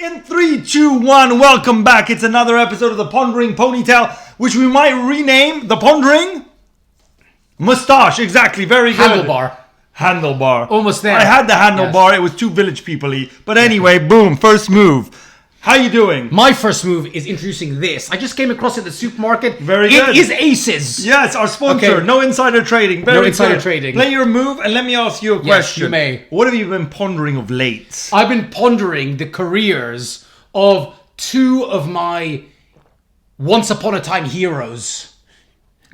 In 3, 2, 1, welcome back. It's another episode of the Pondering Ponytail, which we might rename the Pondering Mustache. Exactly, very good. Handlebar. Almost there. I had the handlebar. Yes. It was too village people-y. But anyway, boom, first move. How you doing? My first move is introducing this. I just came across it at the supermarket. Very good. It is Aces. Yes, our sponsor. Okay. No insider trading. Very no insider good. Trading. Play your move and let me ask you a question. Yes, you may. What have you been pondering of late? I've been pondering the careers of two of my once upon a time heroes.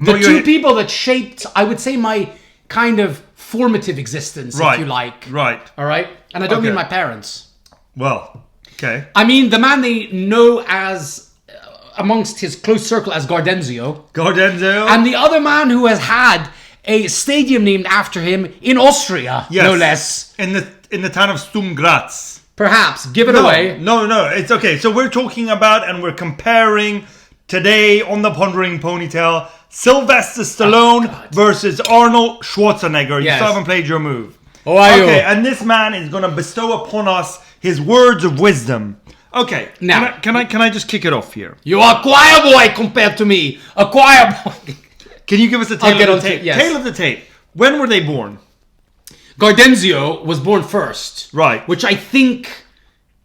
The two people that shaped, I would say, my kind of formative existence, if you like. Right. All right? And I don't mean my parents. Well, okay. I mean the man they know as, amongst his close circle, as Gardenzio. And the other man who has had a stadium named after him in Austria, no less. In the town of Sturm Graz. Perhaps. Give it away. No. It's okay. So we're talking about and we're comparing today on the Pondering Ponytail Sylvester Stallone versus Arnold Schwarzenegger. You still haven't played your move. Okay, and this man is going to bestow upon us his words of wisdom. Okay, now can I just kick it off here? You are a choir boy compared to me. A choir boy. Can you give us a tale of the tape? Yes. Tale of the tape. When were they born? Gardenzio was born first. Right. Which I think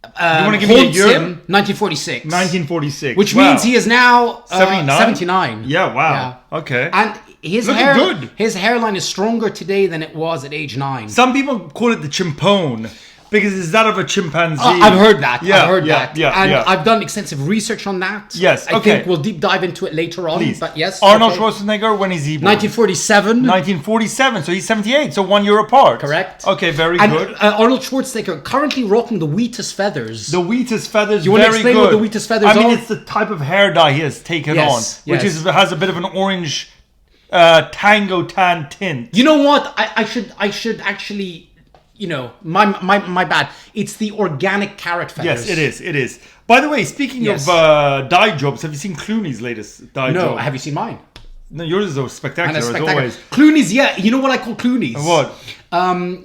you want to give me a year? 1946. 1946. Which means he is now 79. 79. Yeah, wow. Yeah. Okay. And his hairline is stronger today than it was at age 9. Some people call it the chimpone because it's that of a chimpanzee. I've heard that. Yeah, and I've done extensive research on that. Yes, I think we'll deep dive into it later on. Please. But yes. Arnold Schwarzenegger, when is he born? 1947. 1947, so he's 78, so 1 year apart. Correct. Okay, very good. Arnold Schwarzenegger currently rocking the Wheatus feathers. The Wheatus feathers, you want to explain what the Wheatus feathers are? I mean, it's the type of hair dye he has taken on, which has a bit of an orange tango tan tint. You know what? I should actually... You know, my bad. It's the organic carrot feathers. Yes, it is. By the way, speaking of dye jobs, have you seen Clooney's latest dye job? No, have you seen mine? No, yours is spectacular as always. Clooney's, you know what I call Clooney's? What?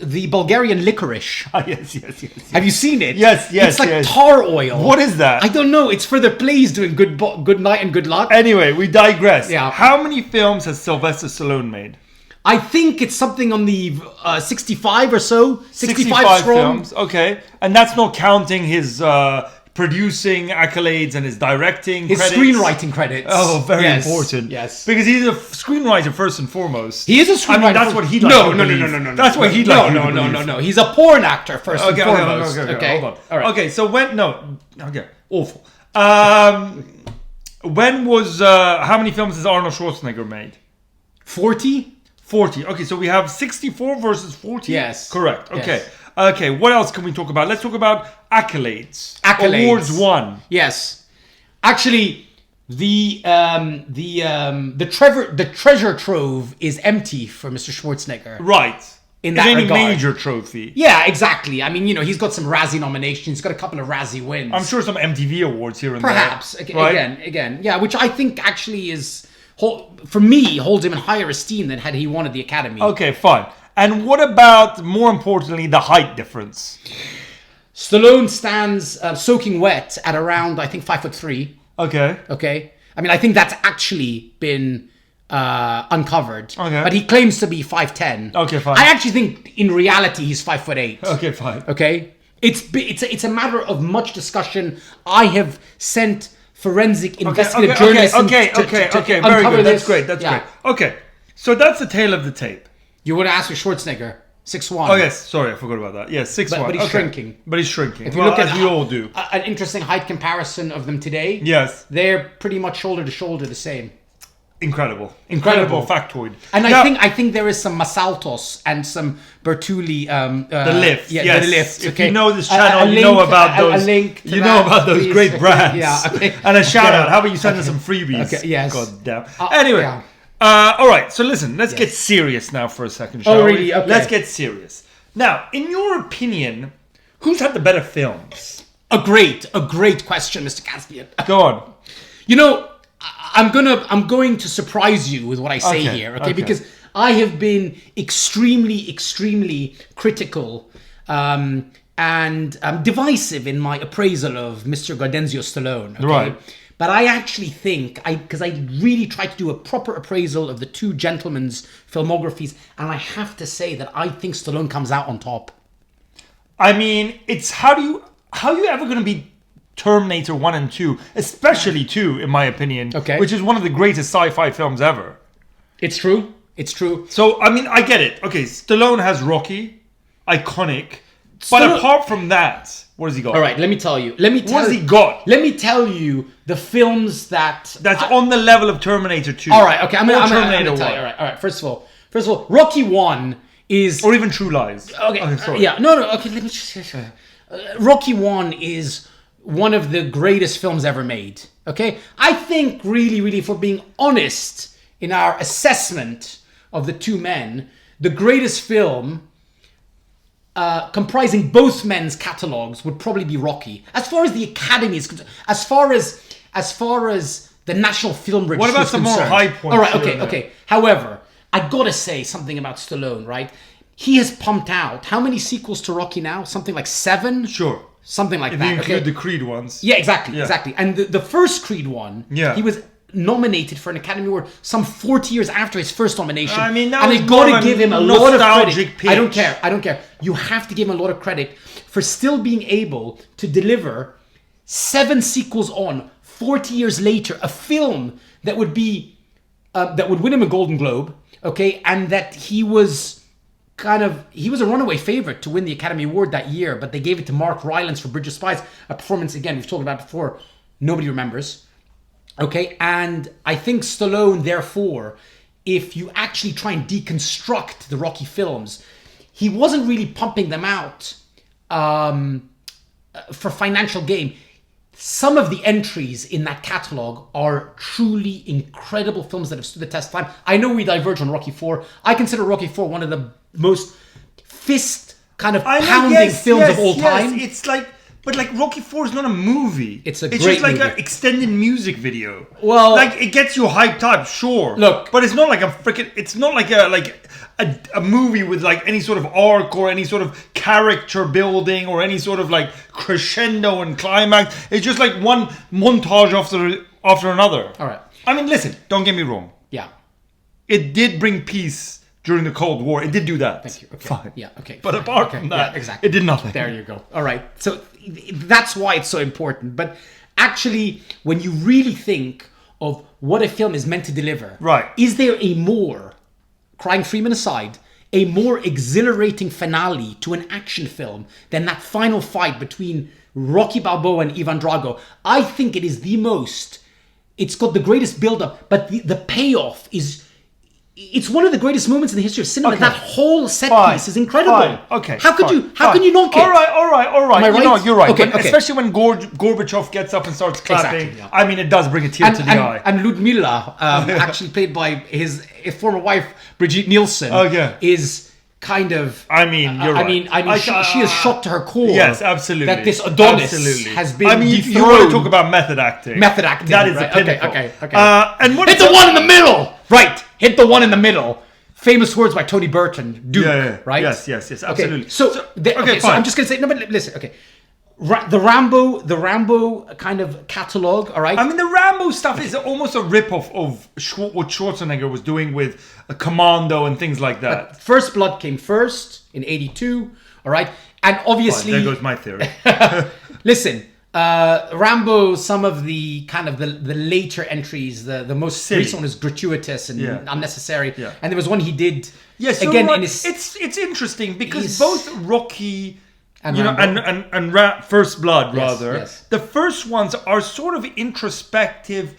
The Bulgarian licorice. Yes. Have you seen it? Yes. It's like tar oil. What is that? I don't know. It's for the plays doing good night and good luck. Anyway, we digress. Yeah. How many films has Sylvester Stallone made? I think it's something on the 65 or so. 65 strong. Films, okay. And that's not counting his producing accolades and his directing his credits. Screenwriting credits. Oh, very important. Yes. Because he's a screenwriter first and foremost. He is a screenwriter. I mean, that's what he'd like to believe. No. That's what he'd like to believe. No. He's a porn actor first and foremost. Okay, hold on. All right. Okay, so awful. When was, how many films has Arnold Schwarzenegger made? 40. Okay, so we have 64 versus 40? Yes. Correct. Okay. Yes. Okay, what else can we talk about? Let's talk about accolades. Awards won. Yes. Actually, the treasure trove is empty for Mr. Schwarzenegger. Right. In that regard. Major trophy. Yeah, exactly. I mean, he's got some Razzie nominations. He's got a couple of Razzie wins. I'm sure some MTV awards here and there. Perhaps. Again. Yeah, which I think actually is... for me, holds him in higher esteem than had he won at the Academy. Okay, fine. And what about, more importantly, the height difference? Stallone stands soaking wet at around, I think, 5'3". Okay. I mean, I think that's actually been uncovered. Okay. But he claims to be 5'10". Okay, fine. I actually think, in reality, he's 5'8". Okay, fine. Okay? It's a matter of much discussion. I have sent... forensic investigative journalists. Okay. Very good. That's great. Great. Okay. So that's the tale of the tape. You want to ask for Schwarzenegger, 6'1". Oh, yes. Sorry, I forgot about that. Yes, 6'1". But he's shrinking. If you look at we all do. An interesting height comparison of them today. Yes. They're pretty much shoulder to shoulder the same. Incredible factoid. And I think there is some Masaltos and some Bertulli. The lift. Yeah, the lift. If you know this channel, you know about those. Please. Great brands. Yeah. Okay. And a shout out. How about you send us some freebies? Okay. Yes. God damn. Anyway. Yeah. All right. So listen. Let's get serious now for a second, shall we? Really? Okay. Let's get serious. Now, in your opinion, who's had the better films? A great question, Mr. Caspian. Go on. I'm going to surprise you with what I say here, okay? Because I have been extremely critical and divisive in my appraisal of Mr. Gaudenzio Stallone. Okay? Right. But I actually think, because I really tried to do a proper appraisal of the two gentlemen's filmographies, and I have to say that I think Stallone comes out on top. I mean, it's how are you ever going to be Terminator 1 and 2, especially 2, in my opinion, which is one of the greatest sci-fi films ever. It's true. It's true. So, I mean, I get it. Okay, Stallone has Rocky, iconic. But apart from that, what has he got? All right, let me tell you. What has he got? Let me tell you the films that's on the level of Terminator 2. All right, okay. I'm gonna tell you. All right. First of all, Rocky 1 is... Or even True Lies. Okay, sorry. Yeah, no. Okay, let me just... Rocky 1 is one of the greatest films ever made. Okay? I think, really, if we're being honest in our assessment of the two men, the greatest film... comprising both men's catalogs would probably be Rocky. As far as the Academy is concerned, as far as the National Film Registry is concerned. What about some more high points? All right, okay. However, I gotta say something about Stallone, right? He has pumped out how many sequels to Rocky now? Something like 7? Sure. Something like if that. If you include the Creed ones. Yeah, exactly. And the first Creed one, he was nominated for an Academy Award some 40 years after his first nomination. I mean, and they got to give him a lot of credit. Pitch. I don't care. You have to give him a lot of credit for still being able to deliver 7 sequels on 40 years later, a film that would be that would win him a Golden Globe, okay, and that he was a runaway favorite to win the Academy Award that year, but they gave it to Mark Rylance for Bridge of Spies, a performance again we've talked about before, nobody remembers. Okay, and I think Stallone, therefore, if you actually try and deconstruct the Rocky films, he wasn't really pumping them out for financial gain. Some of the entries in that catalogue are truly incredible films that have stood the test of time. I know we diverge on Rocky 4. I consider Rocky 4 one of the most fist kind of pounding films of all time. It's like... But like Rocky 4 is not a movie. It's just like an extended music video. Well, like it gets you hyped up, sure. Look, but it's not like it's not like a movie with like any sort of arc or any sort of character building or any sort of like crescendo and climax. It's just like one montage after another. All right. I mean, listen, don't get me wrong. Yeah. It did bring peace during the Cold War. It did do that. Thank you. Okay. Fine. Yeah, okay. But apart from that, exactly. It did nothing. There you go. All right. So that's why it's so important. But actually, when you really think of what a film is meant to deliver, right? Is there a more, Crying Freeman aside, a more exhilarating finale to an action film than that final fight between Rocky Balboa and Ivan Drago? I think it is the most. It's got the greatest build-up, but the payoff is... It's one of the greatest moments in the history of cinema. Okay. That whole set piece is incredible. Fine. Okay. How can you knock it? All right. Am I right? No, you're right. Okay. Especially when Gorbachev gets up and starts clapping. Exactly, yeah. I mean, it does bring a tear to the eye. And Ludmilla, actually played by his former wife Brigitte Nielsen, is kind of... I mean, you're right. I mean, she is shocked to her core. Yes, absolutely. That this Adonis has been dethroned. You want to talk about method acting. Method acting. That is right. the pinnacle. Okay. And hit the one in the middle! Right. Hit the one in the middle. Famous words by Tony Burton. Duke, right? Yes, absolutely. Okay. So I'm just going to say... No, but listen, okay. The Rambo kind of catalogue, all right? I mean, the Rambo stuff is almost a rip-off of what Schwarzenegger was doing with Commando and things like that. But First Blood came first in 1982, all right? And obviously... There goes my theory. Listen, Rambo, some of the kind of the later entries, the most recent one is gratuitous and unnecessary. Yeah. And there was one he did... Yes, again, in his... It's interesting because both Rocky... And First Blood, rather. Yes. The first ones are sort of introspective,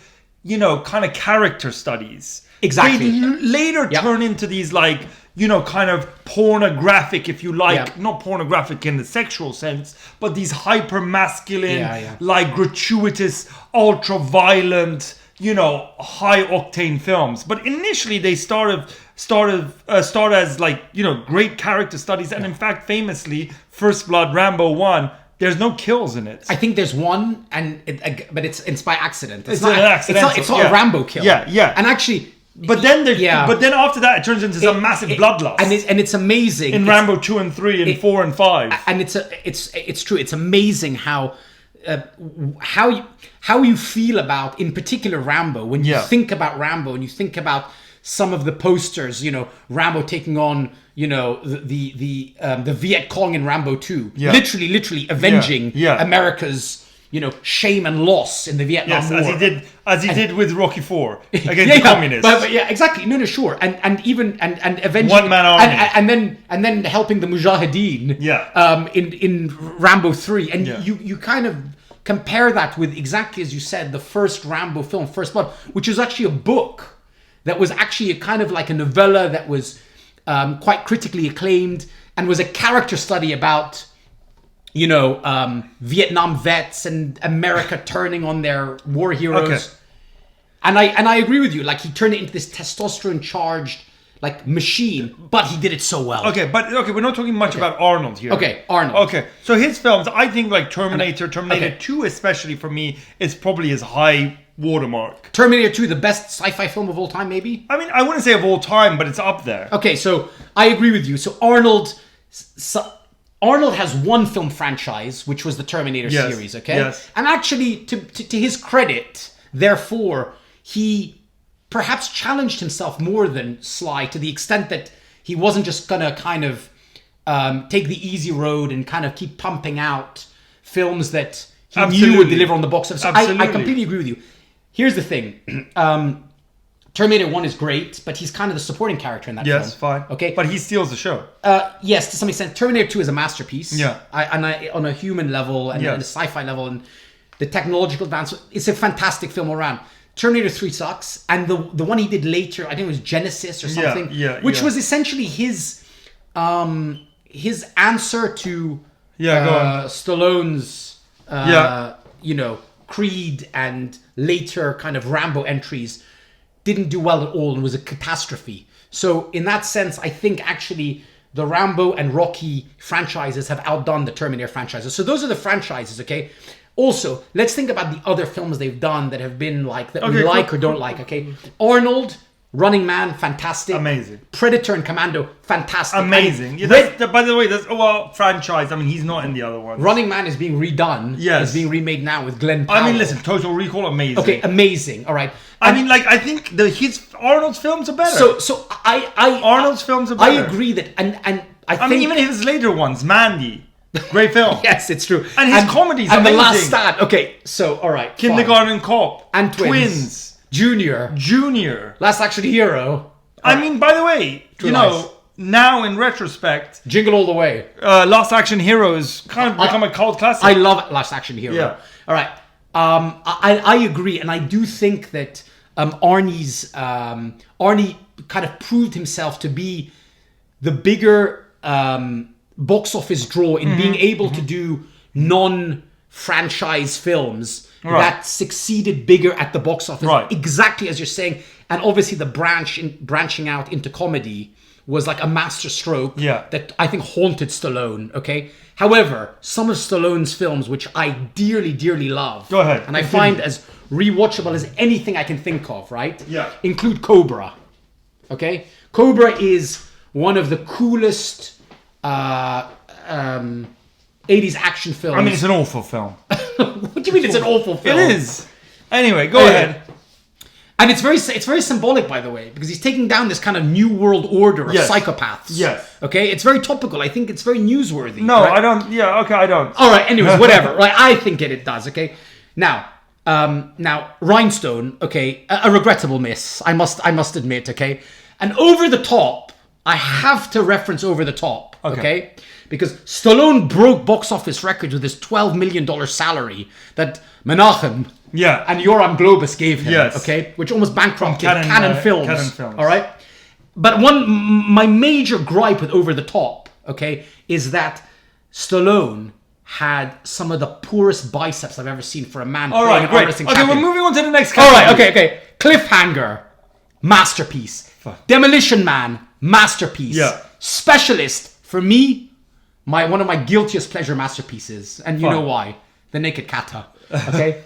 kind of character studies. Exactly. They later turn into these, like, kind of pornographic, if you like. Yep. Not pornographic in the sexual sense, but these hyper-masculine, like gratuitous, ultra-violent, high-octane films. But initially, they start as like great character studies, and in fact, famously, First Blood, Rambo 1, there's no kills in it. I think there's one, but it's by accident. It's not an accident. It's not a Rambo kill. Yeah. And actually, But then after that, it turns into some massive bloodlust. And it's amazing. In Rambo 2 and 3 and 4 and 5. And it's true. It's amazing how you feel about, in particular, Rambo. When you think about Rambo and you think about some of the posters, Rambo taking on, the Viet Cong in Rambo 2. Yeah. Literally avenging America's, shame and loss in the Vietnam War. As he did with Rocky IV against the communists. But exactly. No, sure. And even avenging one man army. And then helping the Mujahideen. In Rambo 3. And you kind of compare that with, exactly as you said, the first Rambo film, First Blood, which is actually a book that was actually a kind of like a novella that was quite critically acclaimed and was a character study about Vietnam vets and America turning on their war heroes. Okay. And I agree with you. Like, he turned it into this testosterone charged machine, but he did it so well. Okay, we're not talking much about Arnold here. Okay, Arnold. Okay, so his films, I think Terminator 2 especially for me is probably his high watermark. Terminator 2, the best sci-fi film of all time, maybe? I mean, I wouldn't say of all time, but it's up there. Okay, so I agree with you. So Arnold has one film franchise, which was the Terminator series, okay? Yes. And actually, to his credit, therefore, he perhaps challenged himself more than Sly, to the extent that he wasn't just gonna kind of take the easy road and kind of keep pumping out films that he knew would deliver on the box office. I completely agree with you. Here's the thing. Terminator 1 is great, but he's kind of the supporting character in that film. Yes, fine. Okay? But he steals the show. Yes, to some extent. Terminator 2 is a masterpiece. Yeah. On a human level and on a sci-fi level and the technological advancement. It's a fantastic film all around. Terminator 3 sucks. And the one he did later, I think it was Genesis or something, which was essentially his answer to Stallone's Creed and later kind of Rambo entries. Didn't do well at all and was a catastrophe. So in that sense, I think actually the Rambo and Rocky franchises have outdone the Terminator franchises. So those are the franchises, okay? Also, let's think about the other films they've done that have been we like or don't like, okay? Arnold, Running Man, fantastic. Amazing. Predator and Commando, fantastic. Amazing. By the way, that's franchise. I mean, he's not in the other ones. Running Man is being redone. Yes. It's being remade now with Glenn Powell. I mean, listen, Total Recall, amazing. Okay, amazing. All right. I think Arnold's films are better. So Arnold's films are better. I agree that, and I think... I mean, even his later ones, Mandy, great film. Yes, it's true. And his comedy's and amazing. The Last Stand. Okay, so, all right. Kindergarten Cop. And Twins. Junior. Last Action Hero. I mean, by the way, now in retrospect... Jingle All the Way. Last Action Hero has kind of become a cult classic. I love Last Action Hero. Yeah. All right. I agree, and I do think that Arnie kind of proved himself to be the bigger box office draw in being able to do non-franchise films that succeeded bigger at the box office. Right. Exactly as you're saying. And obviously the branching out into comedy was like a master stroke that I think haunted Stallone, okay? However, some of Stallone's films, which I dearly, dearly love, go ahead, and I find as rewatchable as anything I can think of, right? Yeah. Include Cobra, okay? Cobra is one of the coolest 80s action films. I mean, it's an awful film. What do you mean it's an awful film? It is. Anyway, go ahead. And it's very symbolic, by the way, because he's taking down this kind of new world order of psychopaths. Yes. Okay? It's very topical. I think it's very newsworthy. No, right? I don't. Yeah, okay, I don't. All right, anyways, whatever. Right? I think it does, okay? Now, Rhinestone, okay, a regrettable miss, I must admit, okay? And Over the Top, I have to reference Over the Top, okay? Because Stallone broke box office records with his $12 million salary that Menachem and Yoram Globus gave him, okay? Which almost bankrupted Canon Films. All right? But my major gripe with Over the Top, okay, is that Stallone had some of the poorest biceps I've ever seen for a man. All right, great. Okay, we're moving on to the next category. All right, okay. Cliffhanger, masterpiece. Demolition Man, masterpiece. Yeah. Specialist, for me, one of my guiltiest pleasure masterpieces. And you know why. The Naked Kata. Okay?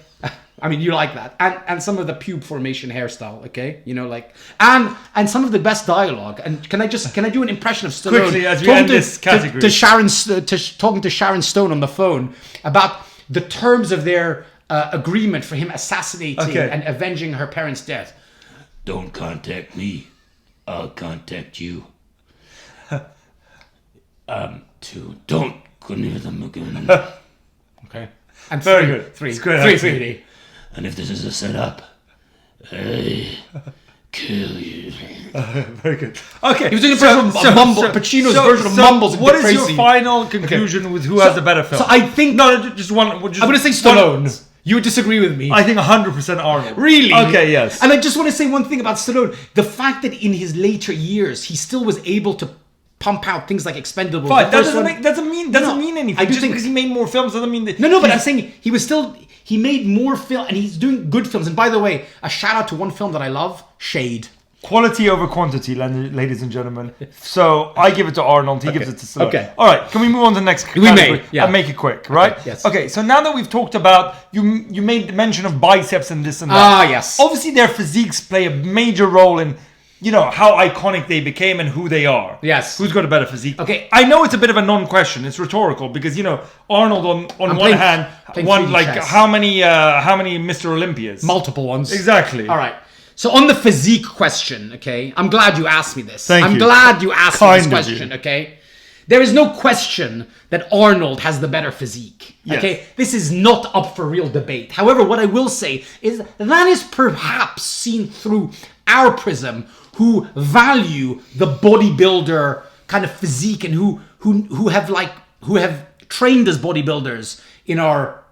I mean, you like that, and some of the pube formation hairstyle, okay? You know, like and some of the best dialogue. And can I do an impression of Stallone quickly as we end this category? Talking to Sharon Stone on the phone about the terms of their agreement for him assassinating and avenging her parents' death. Don't contact me. I'll contact you. Don't go near them again. Okay. And very good. Three. And if this is a setup, I kill you. Very good. Okay. He was doing a version of Pacino's version of Mumbles. What is your final conclusion with who has the better film? So I think just one. I'm going to say Stallone. You would disagree with me. I think 100% Arnold. Really? Okay, yes. And I just want to say one thing about Stallone. The fact that in his later years, he still was able to pump out things like Expendables. But that doesn't mean anything. Just because he made more films doesn't mean that... No, but I'm saying he made more film, and he's doing good films. And by the way, a shout out to one film that I love, Shade. Quality over quantity, ladies and gentlemen. So I give it to Arnold, he gives it to Stallone. Okay. All right, can we move on to the next category? And make it quick, right? Okay, yes. Okay, so now that we've talked about, you made mention of biceps and this and that. Yes. Obviously, their physiques play a major role in, how iconic they became and who they are. Yes. Who's got a better physique? Okay. I know it's a bit of a non-question. It's rhetorical because, Arnold on one hand won like how many Mr. Olympias? Multiple ones. Exactly. All right. So on the physique question, okay, I'm glad you asked me this. Thank you. I'm glad you asked me this question, okay? There is no question that Arnold has the better physique, okay? This is not up for real debate. However, what I will say is that is perhaps seen through our prism, who value the bodybuilder kind of physique and who have trained as bodybuilders in our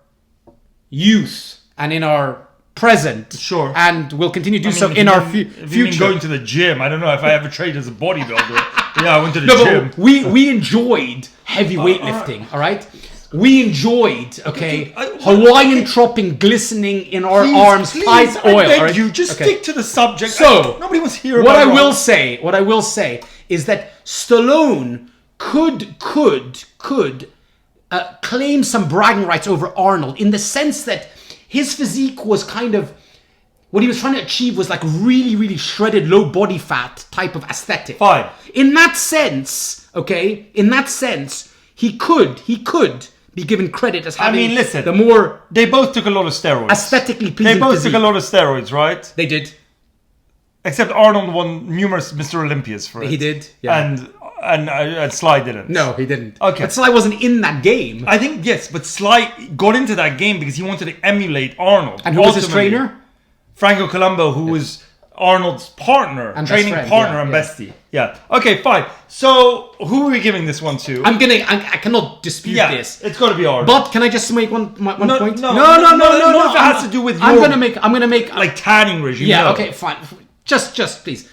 youth and in our present, sure, and will continue to do so in our future. If you mean going to the gym, I don't know if I ever trained as a bodybuilder. Yeah, I went to the gym. But we enjoyed heavy weightlifting. All right, we enjoyed Hawaiian tropping glistening in our arms, eyes oil. I beg you, just stick to the subject. So nobody wants to hear what about. What I will say is that Stallone could claim some bragging rights over Arnold in the sense that his physique was kind of, what he was trying to achieve was like really, really shredded, low body fat type of aesthetic. Fine. In that sense, he could be given credit as having the more... They both took a lot of steroids. Aesthetically pleasing They both physique. took a lot of steroids, right? They did. Except Arnold won numerous Mr. Olympias for it. He did, yeah. And Sly didn't. No, he didn't. Okay. But Sly wasn't in that game. I think, yes, but Sly got into that game because he wanted to emulate Arnold. And who was his trainer? Franco Colombo, who was Arnold's partner, and training partner and bestie. Yeah. Okay, fine. So, who are we giving this one to? I cannot dispute this. It's got to be Arnold. But can I just make one point? No. If it has to do with I'm gonna make like tanning regime. Yeah. Okay. Fine. Just please.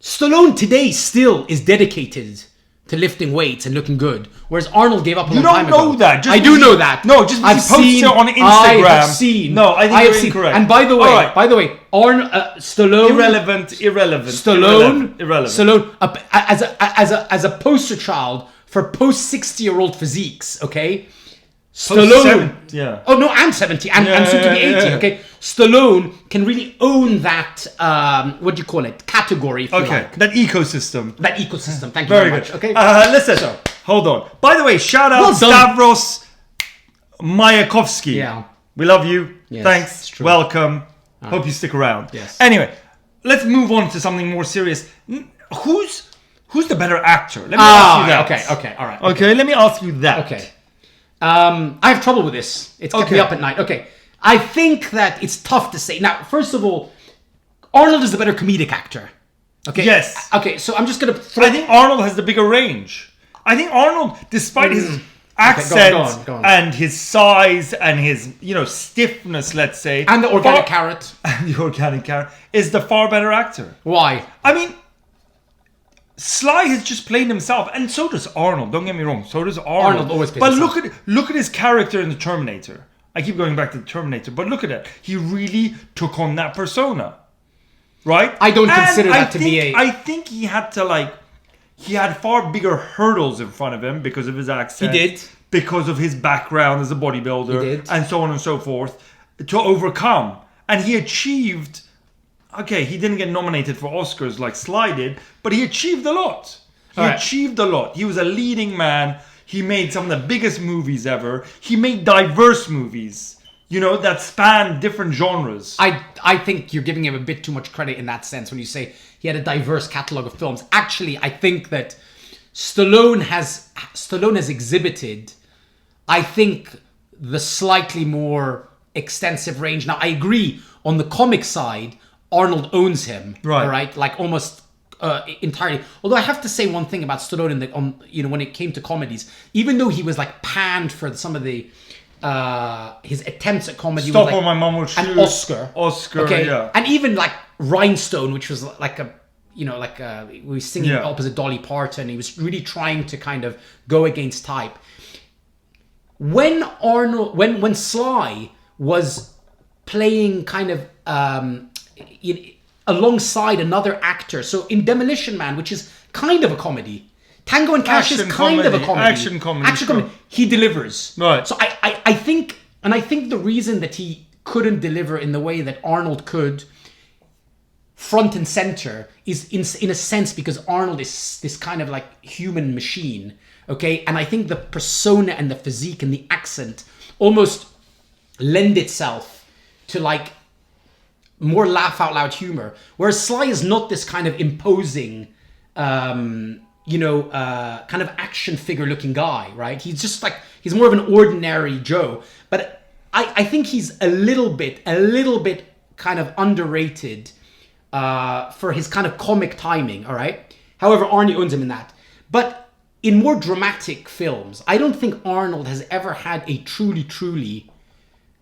Stallone today still is dedicated to lifting weights and looking good, whereas Arnold gave up a long time ago. You don't know that. I do know that. No, just because he posts it on Instagram. I have seen. No, I think you're incorrect. And by the way, Stallone. Irrelevant. Stallone. As a poster child for post 60-year-old physiques. Okay. Stallone, yeah. Oh no, and 70, and soon to be 80. Yeah. Okay, Stallone can really own that. What do you call it? Category. If you like. That ecosystem. Thank you very much. Okay. Listen. Hold on. By the way, shout out Stavros Mayakovsky. Yeah. We love you. Yes, thanks. Welcome. Hope you stick around. Yes. Anyway, let's move on to something more serious. Who's the better actor? Let me ask you that. Okay. All right. Okay. Let me ask you that. Okay. I have trouble with this. It's kept me up at night. Okay. I think that it's tough to say. Now, first of all, Arnold is the better comedic actor. Okay. Yes. Okay, so I'm just going to I think Arnold has the bigger range. I think Arnold, despite his accent go on. and his size and his, stiffness, let's say. And the organic carrot. And the organic carrot is the far better actor. Why? I mean, Sly has just played himself, and so does Arnold. Don't get me wrong, so does Arnold. Arnold always plays himself. But look at his character in the Terminator. I keep going back to the Terminator, but look at it. He really took on that persona, right? I don't consider that to be a. I think he had to he had far bigger hurdles in front of him because of his accent. He did. because of his background as a bodybuilder and so on and so forth to overcome. And he achieved, okay, he didn't get nominated for Oscars like Sly did, but he achieved a lot. He achieved a lot. He was a leading man. He made some of the biggest movies ever. He made diverse movies, you know, that span different genres. I think you're giving him a bit too much credit in that sense when you say he had a diverse catalogue of films. Actually, I think that Stallone has exhibited, I think, the slightly more extensive range. Now, I agree, on the comic side, Arnold owns him, right? Like almost entirely. Although I have to say one thing about Stallone when it came to comedies, even though he was like panned for some of the his attempts at comedy, Stop on My Mom Will Shoot, an Oscar, okay, yeah, and even like Rhinestone, which was like we were singing opposite Dolly Parton. He was really trying to kind of go against type. When Sly was playing kind of alongside another actor, so in Demolition Man, which is kind of a comedy, Tango and Cash is kind of a comedy, action comedy. He delivers, right? So I think the reason that he couldn't deliver in the way that Arnold could, front and center, is in a sense because Arnold is this kind of like human machine, okay? And I think the persona and the physique and the accent almost lend itself to like more laugh out loud humor, whereas Sly is not this kind of imposing kind of action figure looking guy, right? He's just like, he's more of an ordinary Joe, but I think he's a little bit kind of underrated for his kind of comic timing, all right? However, Arnie owns him in that. But in more dramatic films, I don't think Arnold has ever had a truly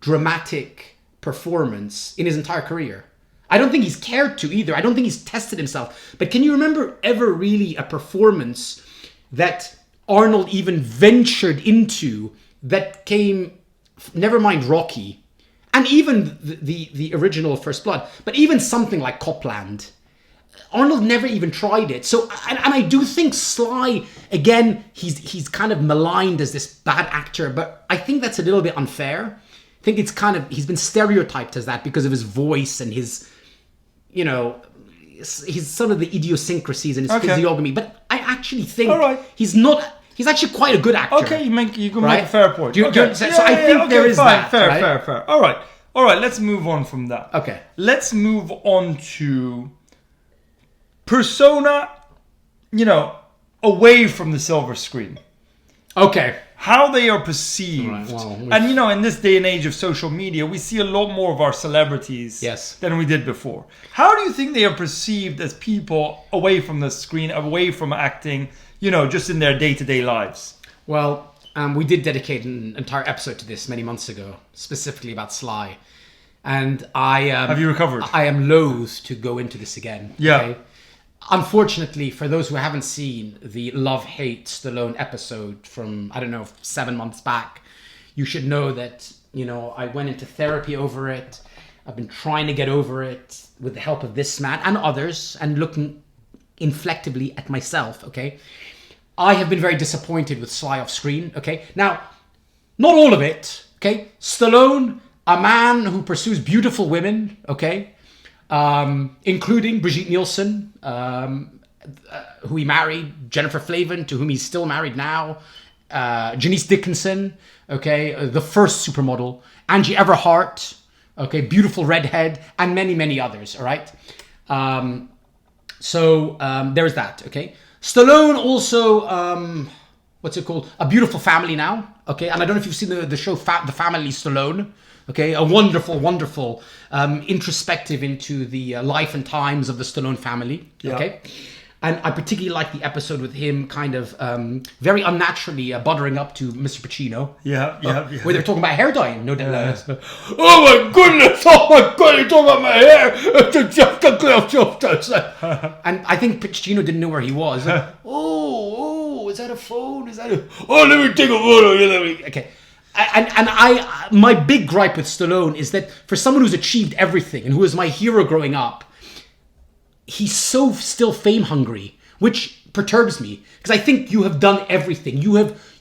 dramatic performance in his entire career. I don't think he's cared to either. I don't think he's tested himself. But can you remember ever really a performance that Arnold even ventured into that came, never mind Rocky, and even the original First Blood, but even something like Copland, Arnold never even tried it. So, and I do think Sly, again, he's kind of maligned as this bad actor, but I think that's a little bit unfair. I think it's kind of, he's been stereotyped as that because of his voice and his, his some of the idiosyncrasies and his physiognomy. But I actually think he's not. He's actually quite a good actor. Okay, you can make a fair point. So I think there is that. Fair. All right. Let's move on from that. Okay. Let's move on to persona, away from the silver screen. Okay. How they are perceived. Right, well, and in this day and age of social media, we see a lot more of our celebrities than we did before. How do you think they are perceived as people away from the screen, away from acting, just in their day-to-day lives? Well, we did dedicate an entire episode to this many months ago, specifically about Sly. And I... have you recovered? I am loath to go into this again. Yeah. Okay? Unfortunately, for those who haven't seen the Love-Hate Stallone episode from, 7 months back, you should know that, I went into therapy over it. I've been trying to get over it with the help of this man and others, and looking inflectively at myself, okay? I have been very disappointed with Sly off screen, okay? Now, not all of it, okay? Stallone, a man who pursues beautiful women, okay? Including Brigitte Nielsen, who he married, Jennifer Flavin, to whom he's still married now, Janice Dickinson, okay, the first supermodel, Angie Everhart, okay, beautiful redhead, and many, many others, all right? So there's that, okay? Stallone also, what's it called? A Beautiful Family now, okay? And I don't know if you've seen the show The Family Stallone, okay? A wonderful introspective into the life and times of the Stallone family, okay? And I particularly like the episode with him kind of very unnaturally buttering up to Mr. Pacino. Yeah. Where they're talking about hair dyeing, no doubt. Oh my goodness! Oh my god! You're talking about my hair! And I think Pacino didn't know where he was. Oh, is that a phone? Oh, let me take a photo. Okay. And my big gripe with Stallone is that for someone who's achieved everything and who was my hero growing up, he's so still fame hungry, which perturbs me, because I think you have done everything. You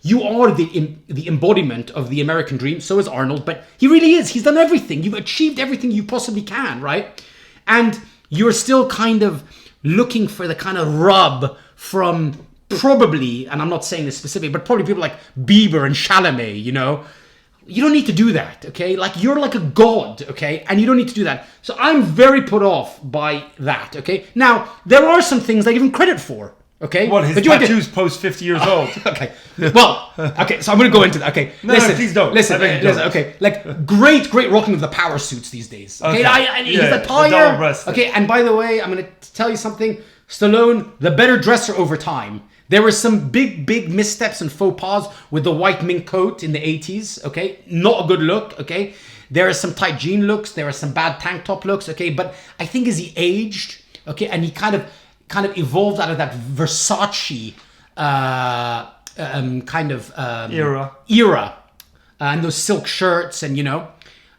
you are the embodiment of the American dream. So is Arnold, but he really is. He's done everything. You've achieved everything you possibly can, right? And you're still kind of looking for the kind of rub from probably, and I'm not saying this specific, but probably people like Bieber and Chalamet, you know? You don't need to do that, okay? Like, you're like a god, okay? And you don't need to do that. So I'm very put off by that, okay? Now, there are some things I give him credit for, okay? What, his tattoos post 50 years old? Okay. Well, okay, so I'm going to go into that, okay? No, please don't. Listen, okay. Like, great rocking of the power suits these days, okay? His attire, okay? And by the way, I'm going to tell you something. Stallone, the better dresser over time. There were some big missteps and faux pas with the white mink coat in the 80s, okay? Not a good look, okay? There are some tight jean looks. There are some bad tank top looks, okay? But I think as he aged, okay, and he kind of evolved out of that Versace era, and those silk shirts, and, you know,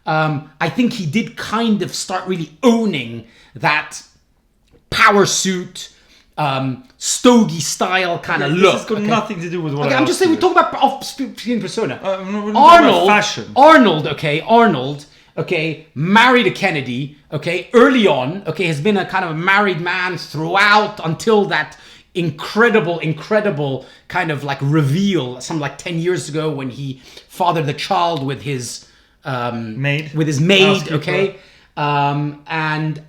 I think he did kind of start really owning that power suit, stogie style kind of look. This has got nothing to do with what I'm just saying, we talk about off-screen persona. Arnold, fashion. Arnold, married a Kennedy, okay, early on, okay, has been a kind of a married man throughout until that incredible kind of like reveal, something like 10 years ago when he fathered the child with his maid, okay, and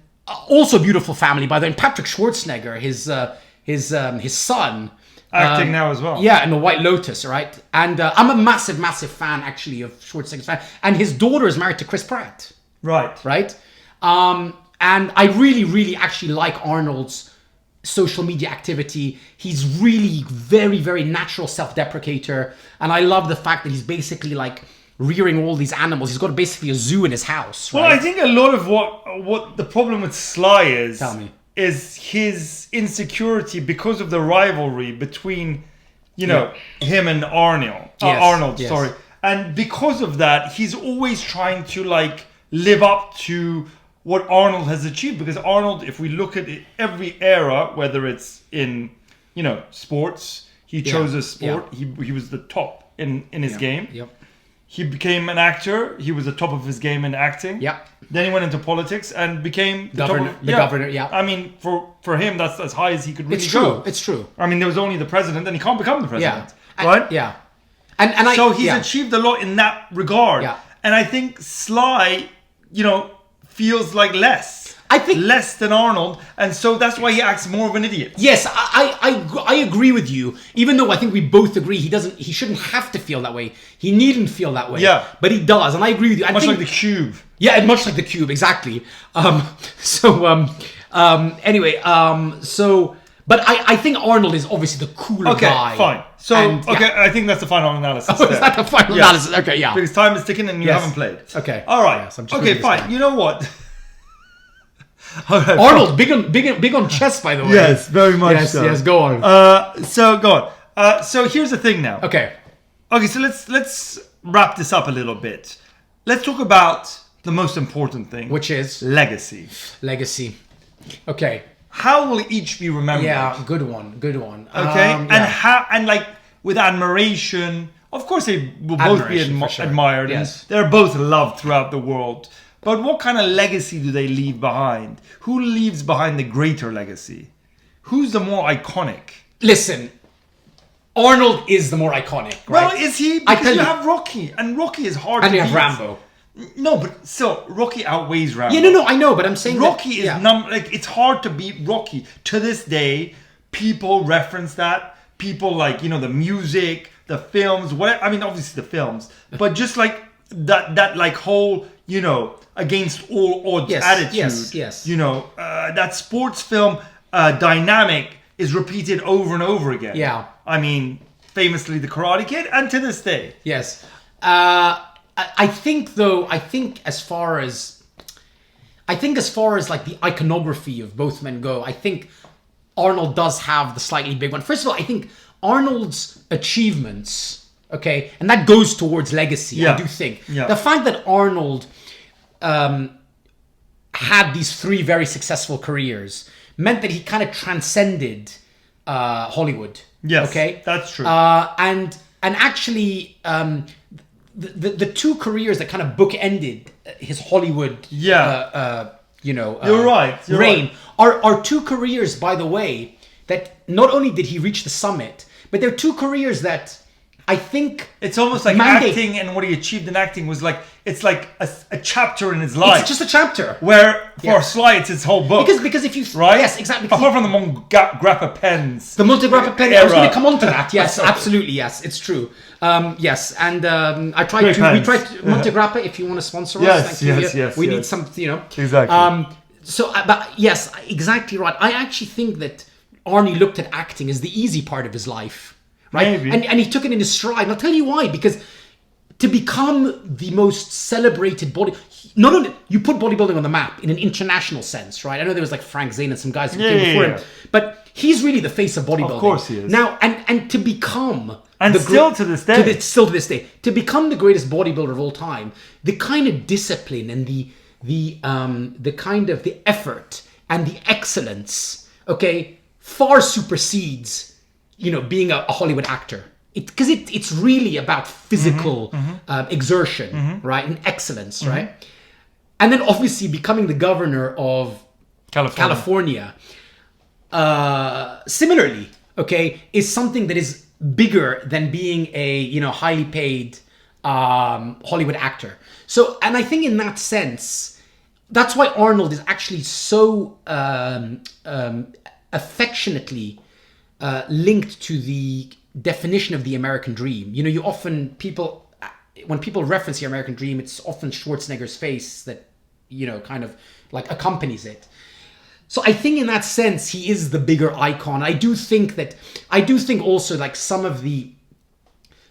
also beautiful family, by the way. And Patrick Schwarzenegger, his son, acting now as well. Yeah, in The White Lotus, right? And I'm a massive fan, actually, of Schwarzenegger's fan. And his daughter is married to Chris Pratt. Right. And I really actually like Arnold's social media activity. He's really very natural self-deprecator. And I love the fact that he's basically like rearing all these animals. He's got basically a zoo in his house, right? Well, I think a lot of what the problem with Sly is... Tell me. Is his insecurity because of the rivalry between, you know, him and Arnold. Arnold, yes. Sorry. And because of that, he's always trying to, like, live up to what Arnold has achieved. Because Arnold, if we look at it, every era, whether it's in, you know, sports, he chose a sport. Yeah. He was the top in his game. Yep. He became an actor. He was the top of his game in acting. Yeah. Then he went into politics and became the governor. Yeah. I mean, for him, that's as high as he could really go. It's true. I mean, there was only the president, and he can't become the president, right? And so he's achieved a lot in that regard. Yeah. And I think Sly, you know, feels like less than Arnold, and so that's why he acts more of an idiot. Yes, I agree with you. Even though I think we both agree he shouldn't have to feel that way. He needn't feel that way. Yeah. But he does, and I agree with you. Much like the Cube. Yeah, much like the Cube, exactly. But I think Arnold is obviously the cooler guy. Okay, fine. So, I think that's the final analysis. Oh, is that the final analysis? Okay, yeah. Because time is ticking and you haven't played. Okay. All right. Yes, okay, fine. You know what? Right, Arnold, big on chess, by the way. Yes, very much so. Yes, go on. Go on. So here's the thing now. Okay, so let's wrap this up a little bit. Let's talk about the most important thing. Which is? Legacy. Okay. How will each be remembered? Yeah, good one. Okay, and like with admiration. Of course, they will both be admired. Yes. And they're both loved throughout the world. But what kind of legacy do they leave behind? Who leaves behind the greater legacy? Who's the more iconic? Listen, Arnold is the more iconic, right? Well, is he? Because you have Rocky, and Rocky is hard to beat. And you have Rambo. No, but still, Rocky outweighs Rambo. Yeah, no, I know, but I'm saying Rocky is it's hard to beat Rocky. To this day, people reference that. People like, you know, the music, the films, whatever. I mean, obviously the films, but just like that like whole, you know, against all odds attitude. Yes. You know, that sports film dynamic is repeated over and over again. Yeah. I mean, famously the Karate Kid, and to this day. Yes. I think as far as like the iconography of both men go, I think Arnold does have the slightly big one. First of all, I think Arnold's achievements, okay, and that goes towards legacy, I do think. Yeah. The fact that Arnold had these 3 very successful careers meant that he kind of transcended Hollywood. Yes, okay? that's true. And And actually, the two careers that kind of bookended his Hollywood, You're right. reign are two careers, by the way, that not only did he reach the summit, but they're two careers that I think it's almost like acting, and what he achieved in acting was like it's like a chapter in his life. It's just a chapter. Where for Sly, it's his whole book. Because if you right, yes, exactly. Apart from the Montegrappa pens, the Montegrappa pen. I was going to come on to that. Yes, absolutely. Yes, it's true. Yes, and I tried Great to. pens. We tried Montegrappa. If you want to sponsor us, yes, thank yes, you. yes, We yes. need some, Exactly. So, but yes, exactly right. I actually think that Arnie looked at acting as the easy part of his life. Right, Maybe. and he took it in his stride. And I'll tell you why. Because to become the most celebrated not only you put bodybuilding on the map in an international sense, right? I know there was like Frank Zane and some guys who came before him, but he's really the face of bodybuilding. Of course he is. Now, and to become still to this day, to become the greatest bodybuilder of all time, the kind of discipline and the kind of the effort and the excellence, far supersedes being a Hollywood actor. Because it's really about physical exertion, right? And excellence, right? And then obviously becoming the governor of California similarly, is something that is bigger than being a, highly paid Hollywood actor. So, and I think in that sense, that's why Arnold is actually so affectionately linked to the definition of the American dream. You often when people reference the American dream, it's often Schwarzenegger's face that kind of like accompanies it. So I think in that sense he is the bigger icon. I do think also like some of the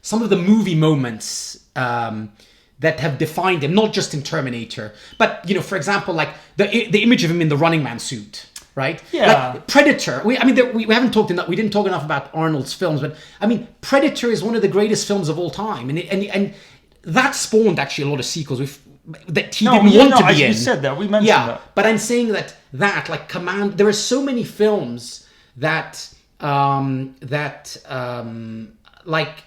movie moments that have defined him, not just in Terminator, but for example, like the image of him in the Running Man suit. Right? Yeah. Like Predator. We haven't talked enough. We didn't talk enough about Arnold's films, but Predator is one of the greatest films of all time, and that spawned actually a lot of sequels that he didn't want to be in. You said that. We mentioned that. But I'm saying that like Command. There are so many films that like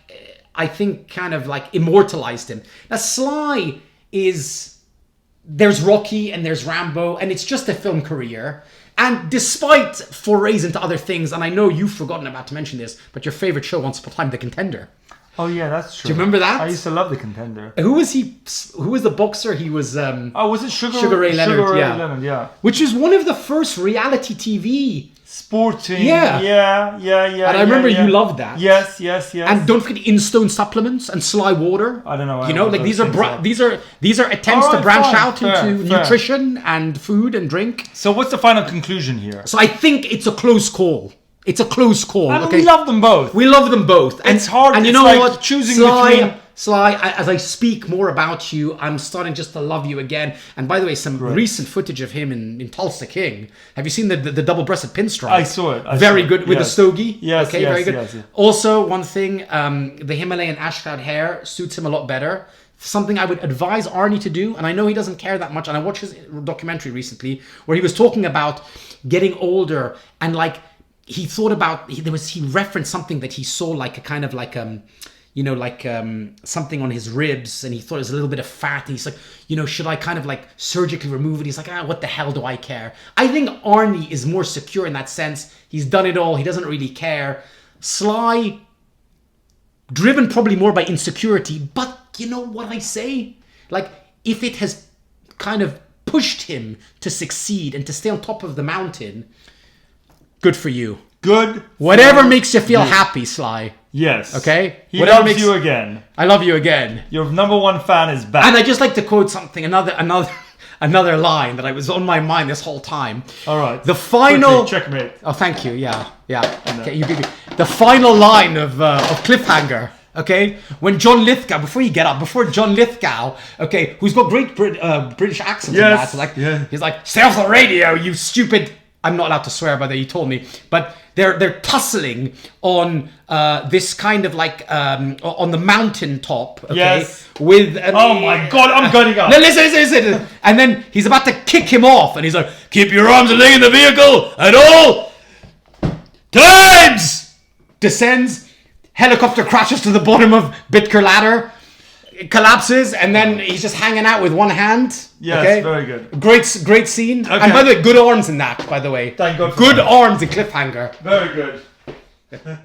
I think kind of like immortalized him. Now Sly there's Rocky and there's Rambo, and it's just a film career. And despite forays into other things, and I know you've forgotten about to mention this, but your favorite show, Once Upon a Time, The Contender. Oh yeah, that's true. Do you remember that? I used to love The Contender. Who was he? Who was the boxer? He was. Was it Sugar Ray Leonard? Sugar Ray Leonard, yeah. Which was one of the first reality TV. Sporting. Yeah. And I remember you loved that. Yes. And don't forget In-Stone supplements and Sly Water. I don't know. Like these are attempts to branch out into nutrition and food and drink. So what's the final conclusion here? So I think it's a close call. And we love them both. We love them both. It's hard. And you it's know like what? Choosing between. Sly, as I speak more about you, I'm starting just to love you again. And by the way, some recent footage of him in Tulsa King. Have you seen the double-breasted pinstripe? I saw it. Very good with the stogie. Yes, okay, very good. Yes. Also, one thing, the Himalayan ash-cloud hair suits him a lot better. Something I would advise Arnie to do, and I know he doesn't care that much. And I watched his documentary recently where he was talking about getting older and like he thought about he referenced something that he saw like a kind of like something on his ribs, and he thought it was a little bit of fat, and he's like, should I kind of like surgically remove it? He's like, what the hell do I care? I think Arnie is more secure in that sense. He's done it all. He doesn't really care. Sly, driven probably more by insecurity, but you know what I say? Like, if it has kind of pushed him to succeed and to stay on top of the mountain, good for you. Good. Whatever makes you feel happy, Sly. Yes. Okay? He loves you again. I love you again. Your number one fan is back. And I just like to quote something, another line that I was on my mind this whole time. All right. The final... Quickly, checkmate. Oh, thank you. Yeah. Okay, you beat me. The final line of Cliffhanger. Okay, when John Lithgow, before John Lithgow, okay, who's got great British accent, yes, he's like, stay off the radio, you stupid. I'm not allowed to swear, by the way, you told me, but they're tussling on this kind of like on the mountain top, okay, yes. With oh my god, I'm getting up. No, listen, and then he's about to kick him off, and he's like, keep your arms and leg in the vehicle at all times. Descends. Helicopter crashes to the bottom of Bitker ladder. It collapses, and then he's just hanging out with one hand. Yes, very good. Great scene. Okay. And by the way, good arms in that, by the way. Thank God for good arms in Cliffhanger. Very good.